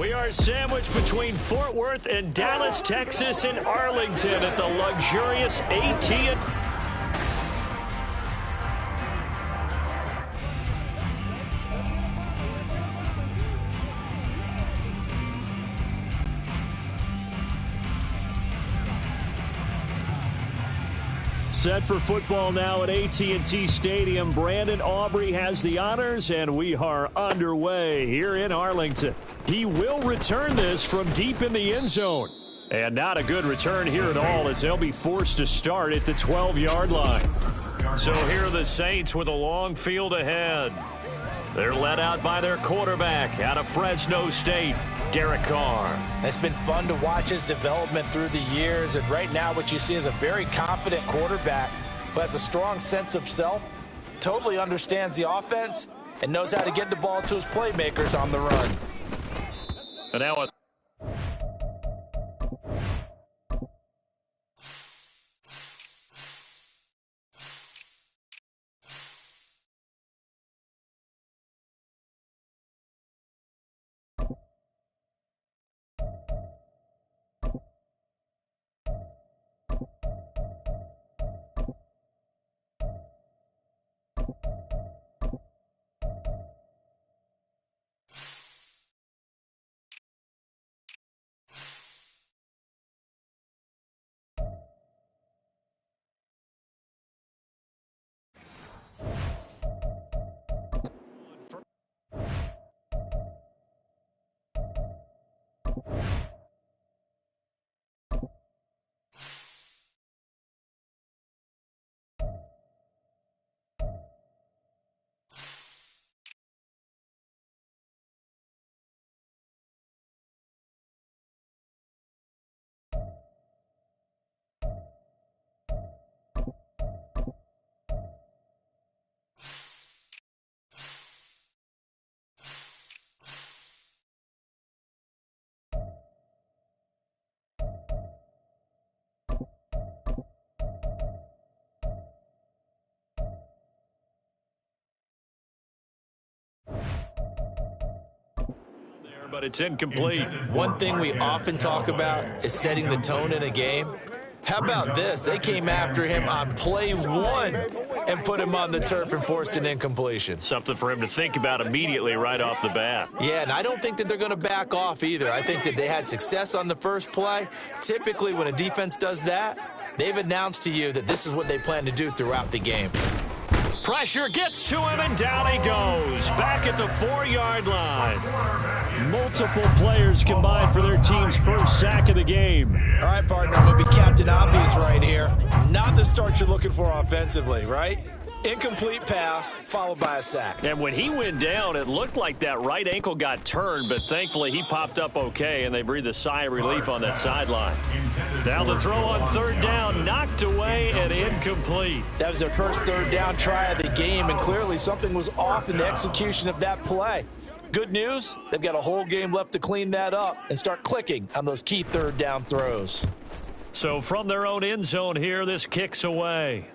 We are sandwiched between Fort Worth and Dallas, Texas, and Arlington at the luxurious AT&T. Set for football now at AT&T Stadium. Brandon Aubrey has the honors, and we are underway here in Arlington. He will return this from deep in the end zone. And not a good return here at all, as they'll be forced to start at the 12-yard line. So here are the Saints with a long field ahead. They're led out by their quarterback out of Fresno State, Derek Carr. It's been fun to watch his development through the years, and right now what you see is a very confident quarterback who has a strong sense of self, totally understands the offense, and knows how to get the ball to his playmakers on the run. And now but it's incomplete. One thing we often talk about is setting the tone in a game. How about this? They came after him on play one and put him on the turf and forced an incompletion. Something for him to think about immediately right off the bat. Yeah, and I don't think that they're going to back off either. I think that they had success on the first play. Typically, when a defense does that, they've announced to you that this is what they plan to do throughout the game. Pressure gets to him, and down he goes. Back at the 4-yard line. Multiple players combined for their team's first sack of the game. All right, partner, I'm going to be Captain Obvious right here. Not the start you're looking for offensively, right? Incomplete pass followed by a sack. And when he went down, it looked like that right ankle got turned, but thankfully he popped up okay, and they breathed a sigh of relief on that sideline. Now the throw on third down, knocked away and incomplete. That was their first third down try of the game, and clearly something was off in the execution of that play. Good news, they've got a whole game left to clean that up and start clicking on those key third down throws. So from their own end zone here, this kicks away.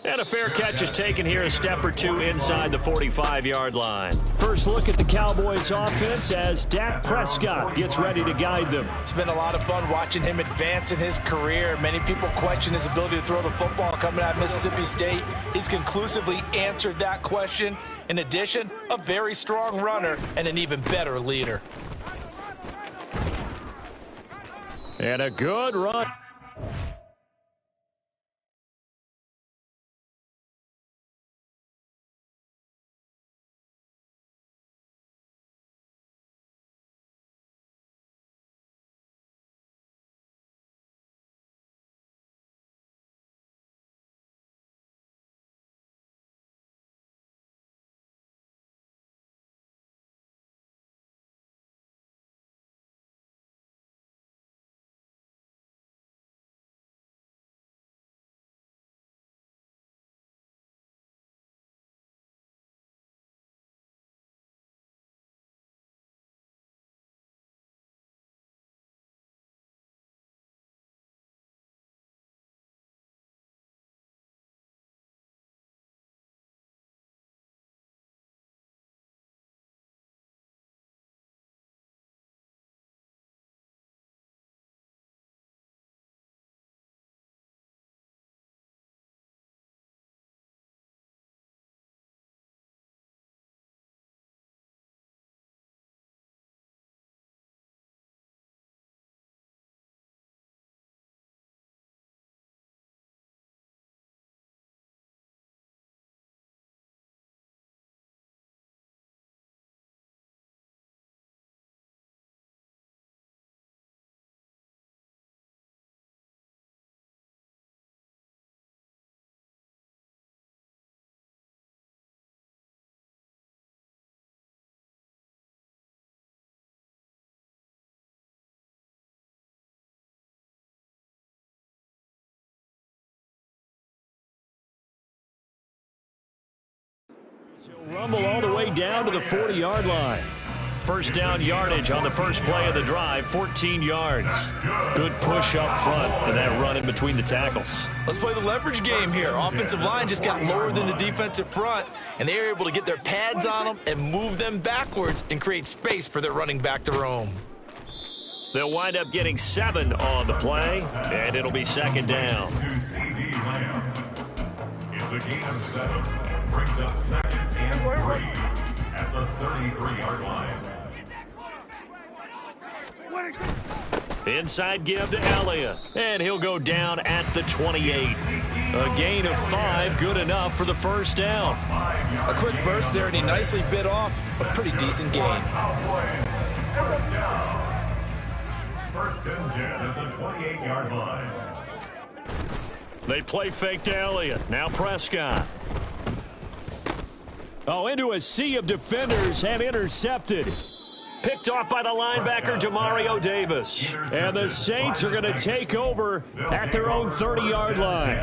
And a fair catch is taken here, a step or two inside the 45-yard line. First look at the Cowboys offense as Dak Prescott gets ready to guide them. It's been a lot of fun watching him advance in his career. Many people question his ability to throw the football coming out of Mississippi State. He's conclusively answered that question. In addition, a very strong runner and an even better leader. And a good run. He'll rumble all the way down to the 40-yard line. First down yardage on the first play of the drive, 14 yards. Good push up front and that run in between the tackles. Let's play the leverage game here. Offensive line just got lower than the defensive front, and they were able to get their pads on them and move them backwards and create space for their running back to roam. They'll wind up getting 7 on the play, and it'll be second down. It's a gain of 7. Brings up second and 3 at the 33-yard line. Inside give to Elliott, and he'll go down at the 28. A gain of 5, good enough for the first down. A quick burst there, and he nicely bit off a pretty decent gain. First and 10 at the 28-yard line. They play fake to Elliott. Now Prescott. Oh, into a sea of defenders and intercepted. Picked off by the linebacker, Demario Davis. And the Saints are going to take over at their own 30-yard line.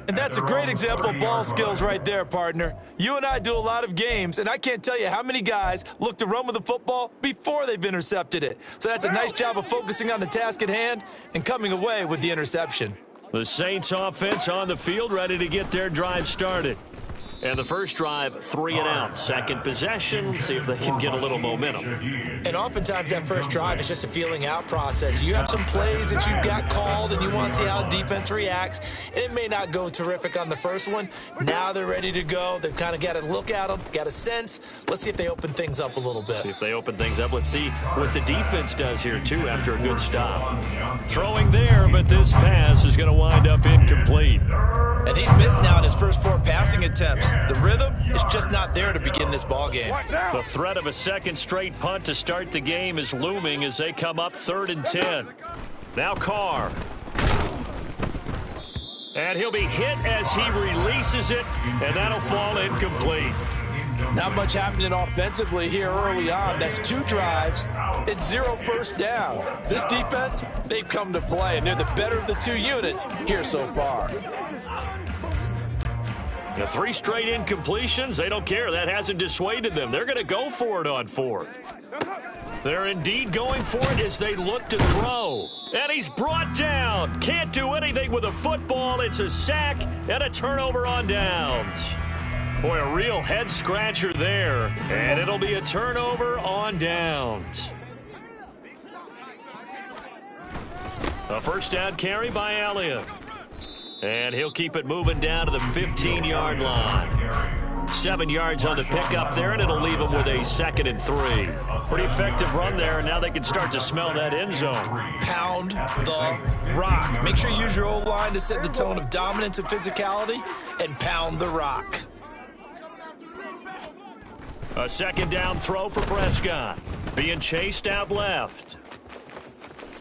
And that's a great example of ball skills right there, partner. You and I do a lot of games, and I can't tell you how many guys look to run with the football before they've intercepted it. So that's a nice job of focusing on the task at hand and coming away with the interception. The Saints offense on the field, ready to get their drive started. And the first drive, 3 and out. Second possession, see if they can get a little momentum. And oftentimes that first drive is just a feeling out process. You have some plays that you've got called and you want to see how defense reacts. And it may not go terrific on the first one. Now they're ready to go. They've kind of got to look at them, got a sense. Let's see if they open things up a little bit. See if they open things up. Let's see what the defense does here, too, after a good stop. Throwing there, but this pass is going to wind up incomplete. And he's missed now in his first 4 passing attempts. The rhythm is just not there to begin this ball game. The threat of a second straight punt to start the game is looming as they come up 3rd and 10. Now Carr. And he'll be hit as he releases it, and that'll fall incomplete. Not much happening offensively here early on. That's 2 drives and 0 first downs. This defense, they've come to play, and they're the better of the 2 units here so far. The 3 straight incompletions, they don't care. That hasn't dissuaded them. They're going to go for it on 4th. They're indeed going for it as they look to throw. And he's brought down. Can't do anything with a football. It's a sack and a turnover on downs. Boy, a real head-scratcher there. And it'll be a turnover on downs. A first down carry by Elliott. And he'll keep it moving down to the 15-yard line. 7 yards on the pickup there, and it'll leave him with a 2nd and 3. Pretty effective run there, and now they can start to smell that end zone. Pound the rock. Make sure you use your O-line to set the tone of dominance and physicality, and pound the rock. A second down throw for Prescott. Being chased out left.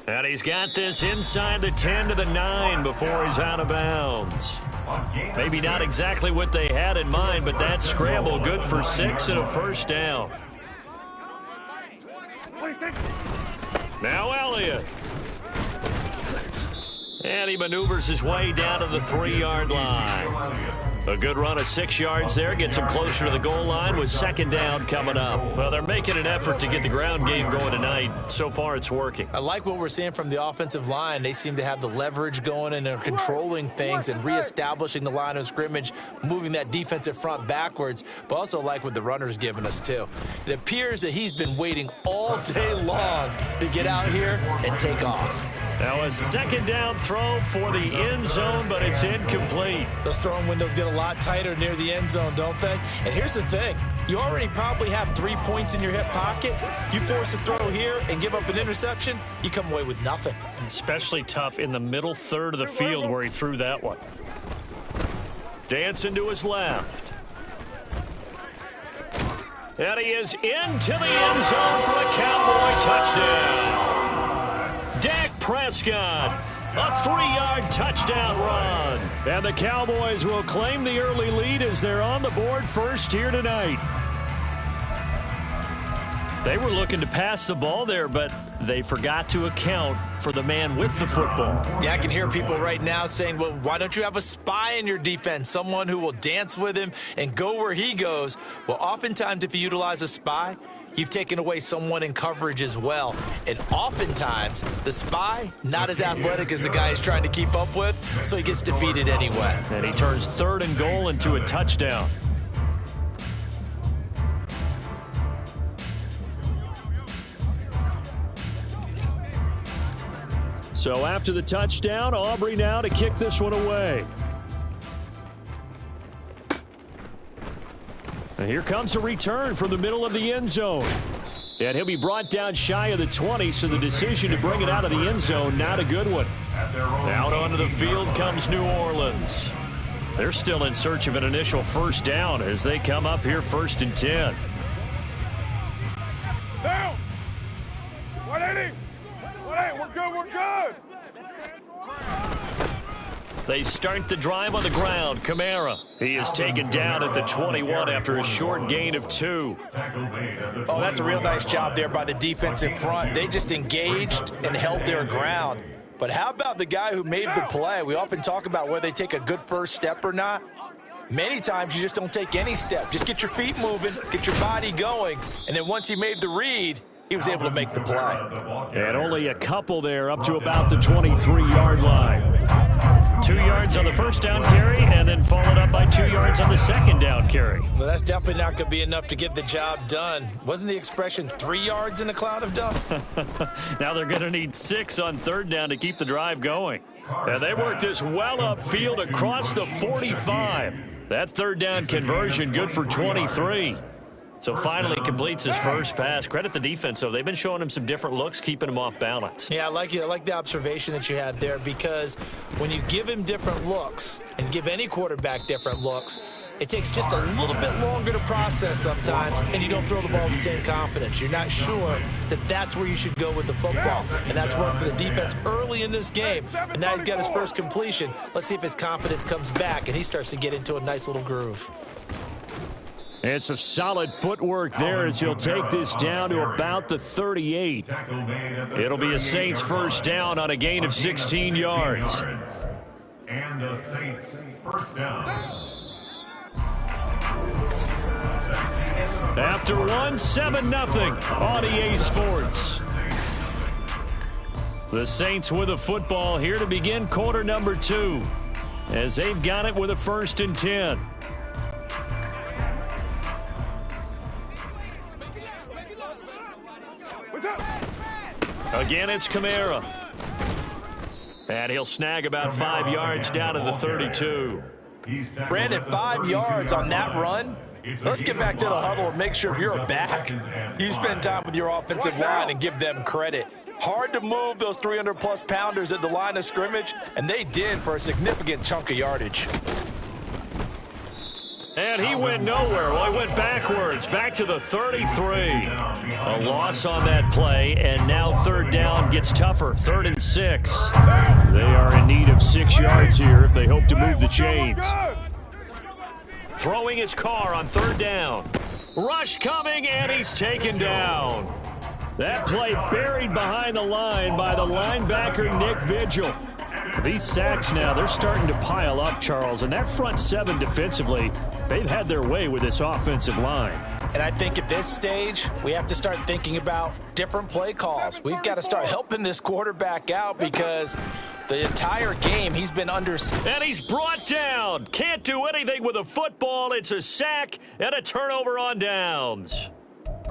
And he's got this inside the 10 to the 9 before he's out of bounds. Maybe not exactly what they had in mind, but that scramble good for 6 and a first down. Now Elliott. And he maneuvers his way down to the 3-yard line. A good run of 6 yards there. Gets him closer to the goal line with second down coming up. Well, they're making an effort to get the ground game going tonight. So far, it's working. I like what we're seeing from the offensive line. They seem to have the leverage going and they're controlling things and reestablishing the line of scrimmage, moving that defensive front backwards, but also like what the runner's giving us, too. It appears that he's been waiting all day long to get out here and take off. Now a second down throw for the end zone, but it's incomplete. Those throwing windows get a lot tighter near the end zone, don't they? And here's the thing. You already probably have 3 points in your hip pocket. You force a throw here and give up an interception, you come away with nothing. Especially tough in the middle third of the field where he threw that one. Dancing to his left. And he is into the end zone for a Cowboy touchdown. Dak Prescott, a 3-yard touchdown run. And the Cowboys will claim the early lead as they're on the board first here tonight. They were looking to pass the ball there, but they forgot to account for the man with the football. Yeah, I can hear people right now saying, well, why don't you have a spy in your defense, someone who will dance with him and go where he goes? Well, oftentimes if you utilize a spy, you've taken away someone in coverage as well. And oftentimes, the spy, not as athletic as the guy he's trying to keep up with, so he gets defeated anyway. And he turns 3rd and goal into a touchdown. So after the touchdown, Aubrey now to kick this one away. And here comes a return from the middle of the end zone. And he'll be brought down shy of the 20, so the decision to bring it out of the end zone, not a good one. Out onto the field comes New Orleans. They're still in search of an initial first down as they come up here 1st and 10. Down! 180! 180, we're good, we're good! They start the drive on the ground. Kamara. He is taken down at the 21 after a short gain of 2. Oh, that's a real nice job there by the defense in front. They just engaged and held their ground. But how about the guy who made the play? We often talk about whether they take a good first step or not. Many times you just don't take any step. Just get your feet moving, get your body going, and then once he made the read, he was able to make the play. And only a couple there up to about the 23-yard line. 2 yards on the first down carry, and then followed up by 2 yards on the second down carry. Well, that's definitely not going to be enough to get the job done. Wasn't the expression 3 yards in a cloud of dust? Now they're going to need 6 on 3rd down to keep the drive going. And they work this well upfield across the 45. That 3rd down conversion good for 23. So finally completes his first pass. Credit the defense, though. They've been showing him some different looks, keeping him off balance. Yeah, I like the observation that you had there, because when you give him different looks and give any quarterback different looks, it takes just a little bit longer to process sometimes, and you don't throw the ball with the same confidence. You're not sure that that's where you should go with the football, and that's worked for the defense early in this game. And now he's got his first completion. Let's see if his confidence comes back, and he starts to get into a nice little groove. It's a solid footwork there as he'll take this down to about the 38. It'll be a Saints first down on a gain of 16 yards. And the Saints first down. After 7-0 on EA Sports. The Saints with a football here to begin quarter number 2 as they've got it with a 1st and 10. Again, it's Kamara. And he'll snag about 5 yards down to the 32. Brandon, 5 yards on that run. Let's get back to the huddle and make sure if you're a back, you spend time with your offensive line and give them credit. Hard to move those 300-plus pounders at the line of scrimmage, and they did for a significant chunk of yardage. And he went nowhere. Well, he went backwards, back to the 33. A loss on that play, and now 3rd down gets tougher. 3rd and 6. They are in need of 6 yards here if they hope to move the chains. Throwing his car on 3rd down. Rush coming, and he's taken down. That play buried behind the line by the linebacker, Nick Vigil. These sacks now, they're starting to pile up, Charles, and that front 7 defensively, they've had their way with this offensive line. And I think at this stage, we have to start thinking about different play calls. We've got to start helping this quarterback out because the entire game he's been under. And he's brought down. Can't do anything with a football. It's a sack and a turnover on downs.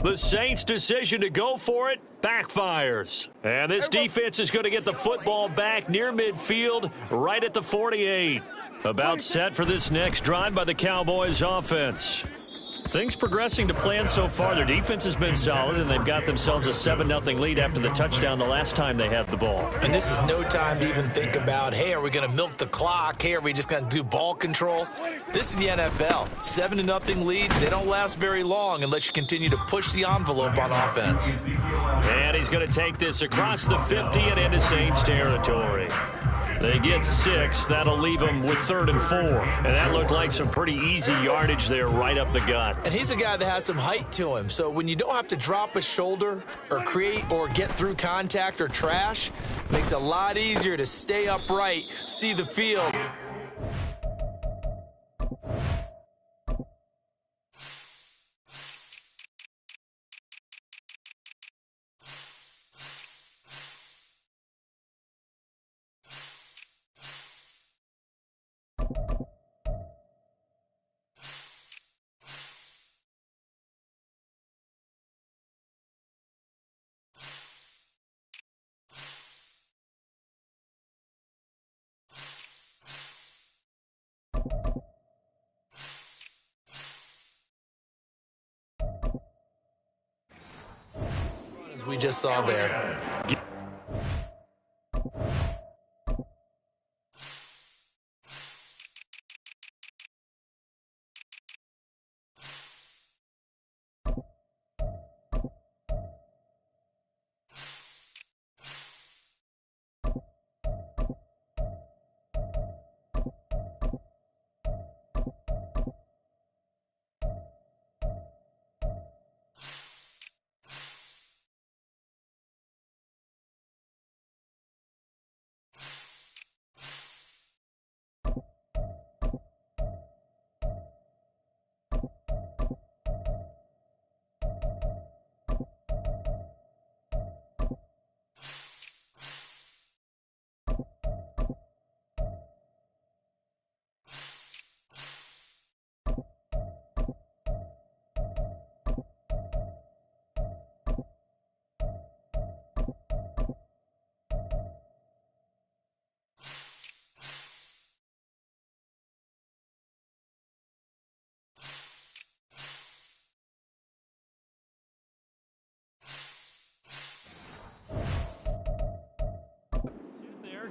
The Saints' decision to go for it backfires. And this defense is going to get the football back near midfield, right at the 48. About set for this next drive by the Cowboys offense. Things progressing to plan so far. Their defense has been solid, and they've got themselves a 7-0 lead after the touchdown the last time they had the ball. And this is no time to even think about, hey, are we going to milk the clock? Hey, are we just going to do ball control? This is the NFL. 7-0 leads, they don't last very long unless you continue to push the envelope on offense. And he's going to take this across the 50 and into Saints territory. They get 6. That'll leave them with 3rd and 4. And that looked like some pretty easy yardage there right up the gut. And he's a guy that has some height to him. So when you don't have to drop a shoulder or create or get through contact or trash, it makes it a lot easier to stay upright, see the field. As we just saw there.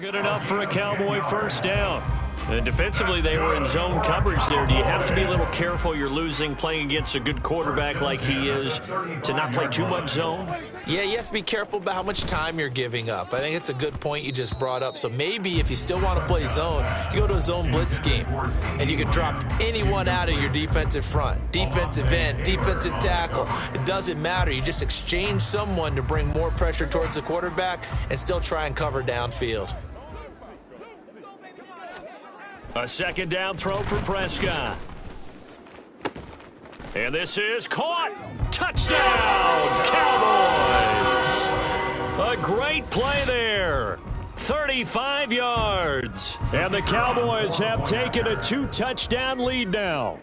Good enough for a Cowboy first down. And defensively, they were in zone coverage there. Do you have to be a little careful you're losing playing against a good quarterback like he is to not play too much zone? Yeah, you have to be careful about how much time you're giving up. I think it's a good point you just brought up. So maybe if you still want to play zone, you go to a zone blitz scheme, and you can drop anyone out of your defensive front, defensive end, defensive tackle. It doesn't matter. You just exchange someone to bring more pressure towards the quarterback and still try and cover downfield. A second down throw for Prescott. And this is caught. Touchdown, Cowboys. A great play there. 35 yards. And the Cowboys have taken a 2-touchdown lead now.